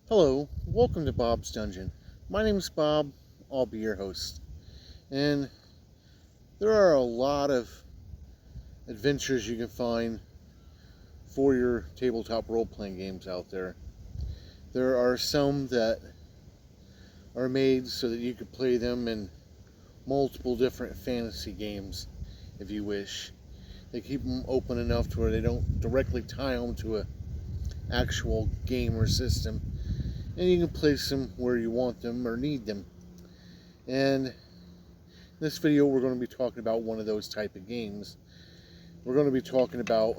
Hello, welcome to Bob's Dungeon. My name is Bob, I'll be your host. And there are a lot of adventures you can find for your tabletop role-playing games out there. There are some that are made so that you can play them in multiple different fantasy games if you wish. They keep them open enough to where they don't directly tie them to an actual game or system, and you can place them where you want them or need them. And in this video, we're going to be talking about one of those type of games. We're going to be talking about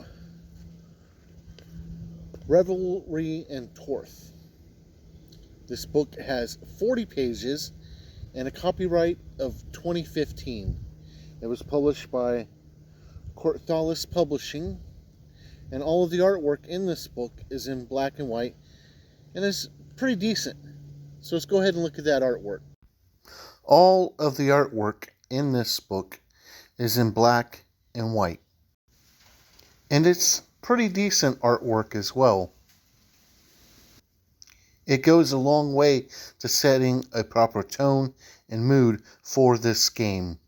Revelry In Torth. This book has 40 pages and a copyright of 2015. It was published by Corthalis Publishing, and all of the artwork in this book is in black and white, and it's pretty decent. So let's go ahead and look at that artwork. All of the artwork in this book is in black and white, and it's pretty decent artwork as well. It goes a long way to setting a proper tone and mood for this game.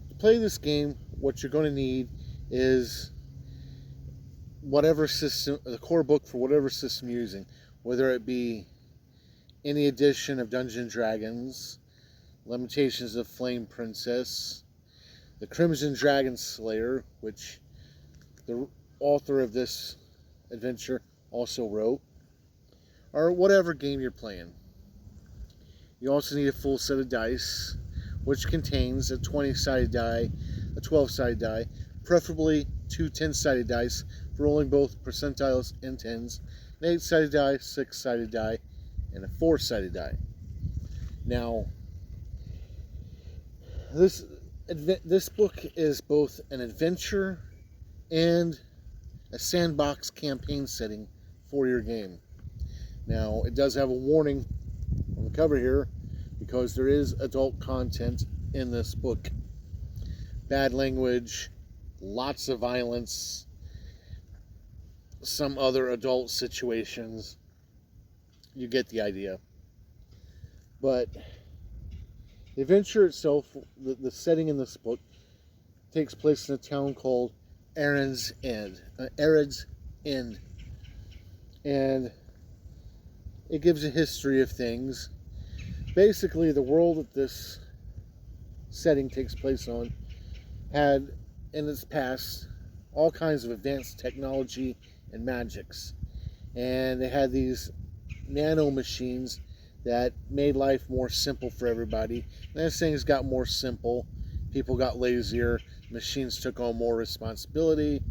To play this game, what you're going to need is whatever system, the core book for whatever system you're using, whether it be any edition of Dungeons & Dragons, Limitations of Flame Princess, the Crimson Dragon Slayer, which the author of this adventure also wrote, or whatever game you're playing. You also need a full set of dice, which contains a 20-sided die, a 12-sided die, preferably two 10-sided dice for rolling both percentiles and tens, an 8-sided die, 6-sided die, and a 4-sided die. Now, this book is both an adventure and a sandbox campaign setting for your game. Now, it does have a warning on the cover here because there is adult content in this book. Bad language, lots of violence, some other adult situations. You get the idea. But the adventure itself, the setting in this book, takes place in a town called Arid's End. And it gives a history of things. Basically, the world that this setting takes place on had, in its past, all kinds of advanced technology and magics. And they had these nano machines that made life more simple for everybody. And as things got more simple, people got lazier, machines took on more responsibility.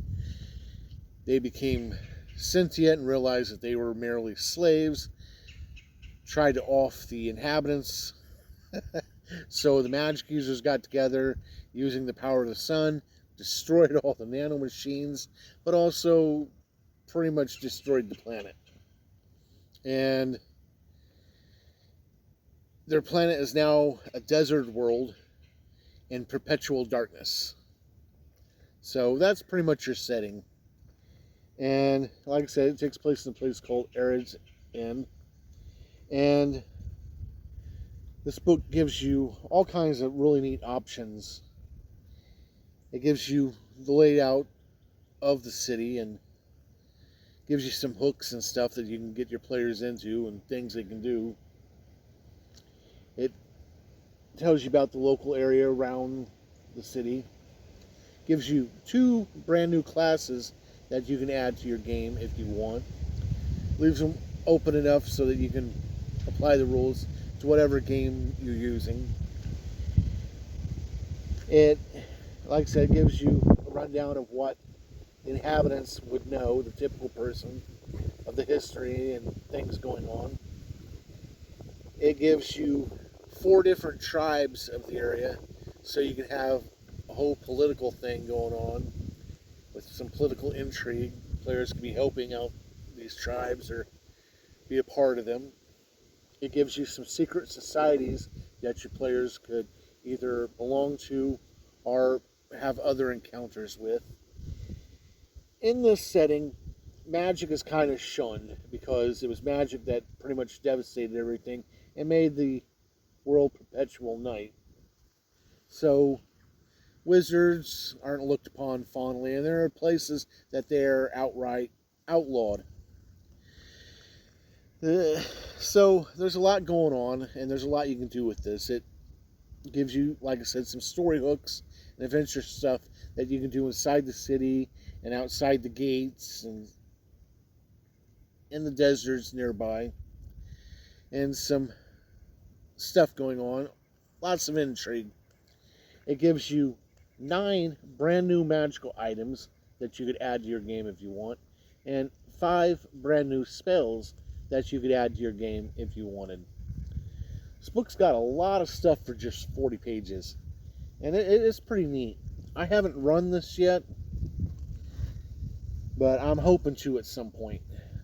They became sentient and realized that they were merely slaves, tried to off the inhabitants. So the magic users got together, using the power of the sun, destroyed all the nano machines, but also pretty much destroyed the planet. And their planet is now a desert world in perpetual darkness. So that's pretty much your setting. And like I said, it takes place in a place called Arid's End. And this book gives you all kinds of really neat options. It gives you the layout of the city and gives you some hooks and stuff that you can get your players into and things they can do. It tells you about the local area around the city. Gives you 2 brand new classes that you can add to your game if you want. Leaves them open enough so that you can apply the rules to whatever game you're using. It, like I said, gives you a rundown of what the inhabitants would know, the typical person, of the history and things going on. It gives you 4 different tribes of the area, so you can have a whole political thing going on with some political intrigue. Players can be helping out these tribes or be a part of them. It gives you some secret societies that your players could either belong to or have other encounters with. In this setting, magic is kind of shunned because it was magic that pretty much devastated everything and made the world perpetual night. So wizards aren't looked upon fondly, and there are places that they're outright outlawed. So there's a lot going on, and there's a lot you can do with this. It gives you, like I said, some story hooks and adventure stuff that you can do inside the city and outside the gates and in the deserts nearby, and some stuff going on. Lots of intrigue. It gives you 9 brand new magical items that you could add to your game if you want, and 5 brand new spells that you could add to your game if you wanted. This book's got a lot of stuff for just 40 pages, and it is pretty neat. I haven't run this yet, but I'm hoping to at some point.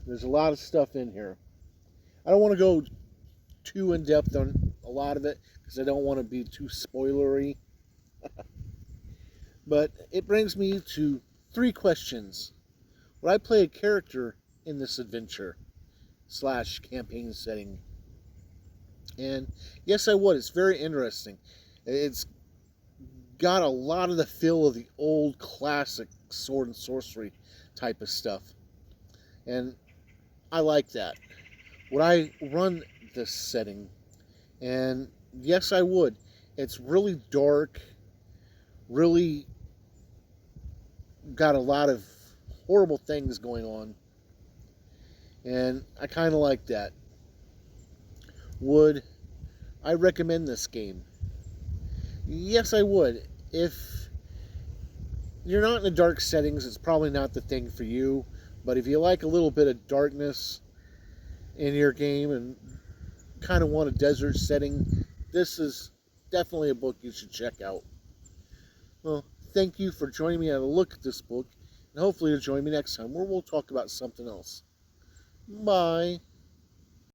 There's a lot of stuff in here. I don't want to go too in depth on a lot of it because I don't want to be too spoilery. But it brings me to 3 questions. Would I play a character in this adventure / campaign setting? And yes, I would. It's very interesting. It's got a lot of the feel of the old classic sword and sorcery type of stuff. And I like that. Would I run this setting? And yes, I would. It's really dark, really got a lot of horrible things going on. And I kind of like that. Would I recommend this game? Yes, I would. If you're not in the dark settings, it's probably not the thing for you. But if you like a little bit of darkness in your game and kind of want a desert setting, this is definitely a book you should check out. Well, thank you for joining me on a look at this book, and hopefully you'll join me next time where we'll talk about something else. Bye.